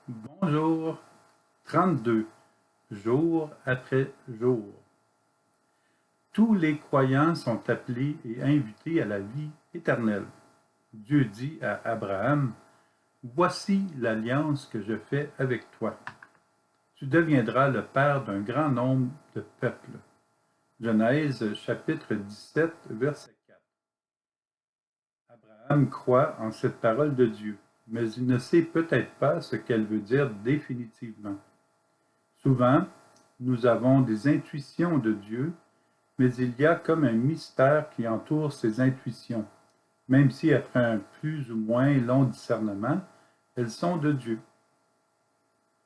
Bonjour, 32, jour après jour. Tous les croyants sont appelés et invités à la vie éternelle. Dieu dit à Abraham, « Voici l'alliance que je fais avec toi. Tu deviendras le père d'un grand nombre de peuples. » Genèse chapitre 17, verset 4. Abraham croit en cette parole de Dieu, mais il ne sait peut-être pas ce qu'elle veut dire définitivement. Souvent, nous avons des intuitions de Dieu, mais il y a comme un mystère qui entoure ces intuitions, même si après un plus ou moins long discernement, elles sont de Dieu.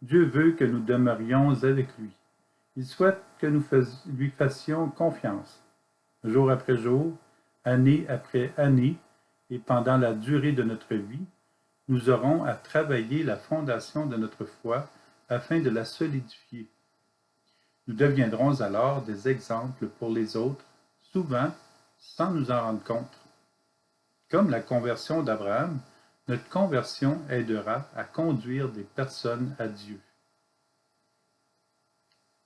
Dieu veut que nous demeurions avec lui. Il souhaite que nous lui fassions confiance. Jour après jour, année après année, et pendant la durée de notre vie, nous aurons à travailler la fondation de notre foi afin de la solidifier. Nous deviendrons alors des exemples pour les autres, souvent sans nous en rendre compte. Comme la conversion d'Abraham, notre conversion aidera à conduire des personnes à Dieu.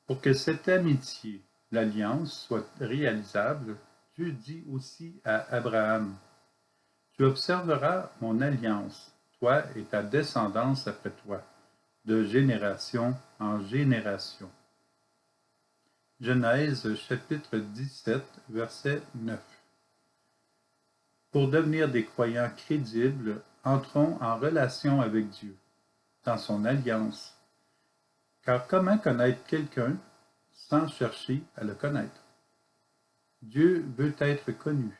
Pour que cette amitié, l'alliance, soit réalisable, Dieu dit aussi à Abraham, « Tu observeras mon alliance, toi et ta descendance après toi, de génération en génération. » Genèse chapitre 17, verset 9. Pour devenir des croyants crédibles, entrons en relation avec Dieu, dans son alliance. Car comment connaître quelqu'un sans chercher à le connaître? Dieu veut être connu.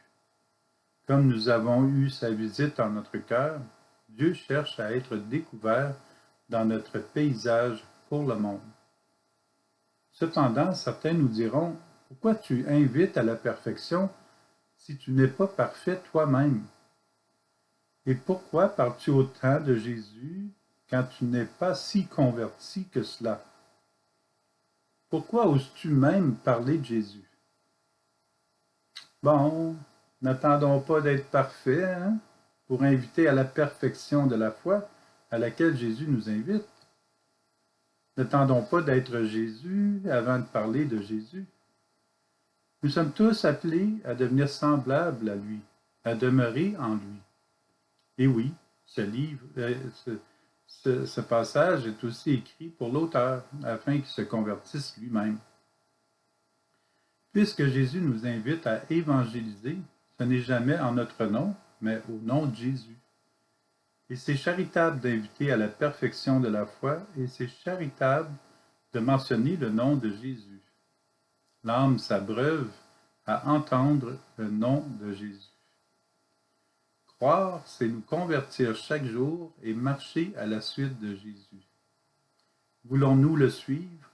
Comme nous avons eu sa visite en notre cœur, Dieu cherche à être découvert dans notre paysage pour le monde. Cependant, certains nous diront, « Pourquoi tu invites à la perfection si tu n'es pas parfait toi-même? Et pourquoi parles-tu autant de Jésus quand tu n'es pas si converti que cela? Pourquoi oses-tu même parler de Jésus? » Bon, n'attendons pas d'être parfaits pour inviter à la perfection de la foi à laquelle Jésus nous invite. N'attendons pas d'être Jésus avant de parler de Jésus. Nous sommes tous appelés à devenir semblables à lui, à demeurer en lui. Et oui, ce passage est aussi écrit pour l'auteur, afin qu'il se convertisse lui-même. Puisque Jésus nous invite à évangéliser, ce n'est jamais en notre nom, mais au nom de Jésus. Et c'est charitable d'inviter à la perfection de la foi, et c'est charitable de mentionner le nom de Jésus. L'âme s'abreuve à entendre le nom de Jésus. Croire, c'est nous convertir chaque jour et marcher à la suite de Jésus. Voulons-nous le suivre?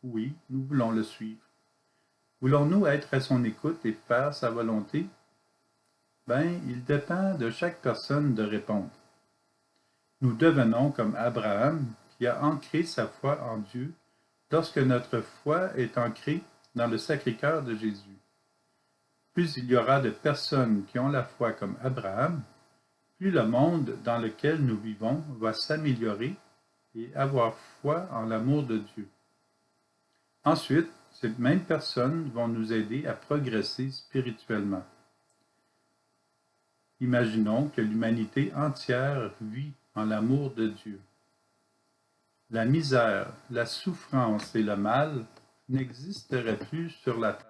Oui, nous voulons le suivre. Voulons-nous être à son écoute et faire sa volonté? Il dépend de chaque personne de répondre. Nous devenons comme Abraham, qui a ancré sa foi en Dieu lorsque notre foi est ancrée dans le Sacré-Cœur de Jésus. Plus il y aura de personnes qui ont la foi comme Abraham, plus le monde dans lequel nous vivons va s'améliorer et avoir foi en l'amour de Dieu. Ensuite, ces mêmes personnes vont nous aider à progresser spirituellement. Imaginons que l'humanité entière vit en l'amour de Dieu. La misère, la souffrance et le mal n'existeraient plus sur la terre.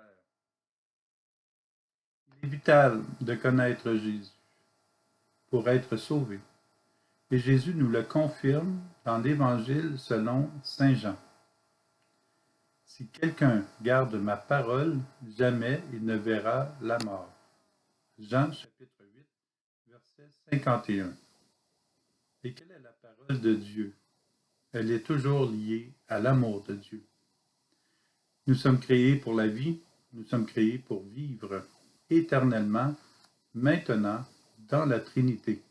Il est vital de connaître Jésus pour être sauvé. Et Jésus nous le confirme dans l'Évangile selon saint Jean. « Si quelqu'un garde ma parole, jamais il ne verra la mort. » Jean chapitre 8, verset 51. Et quelle est la parole de Dieu? Elle est toujours liée à l'amour de Dieu. Nous sommes créés pour la vie, nous sommes créés pour vivre éternellement, maintenant, dans la Trinité.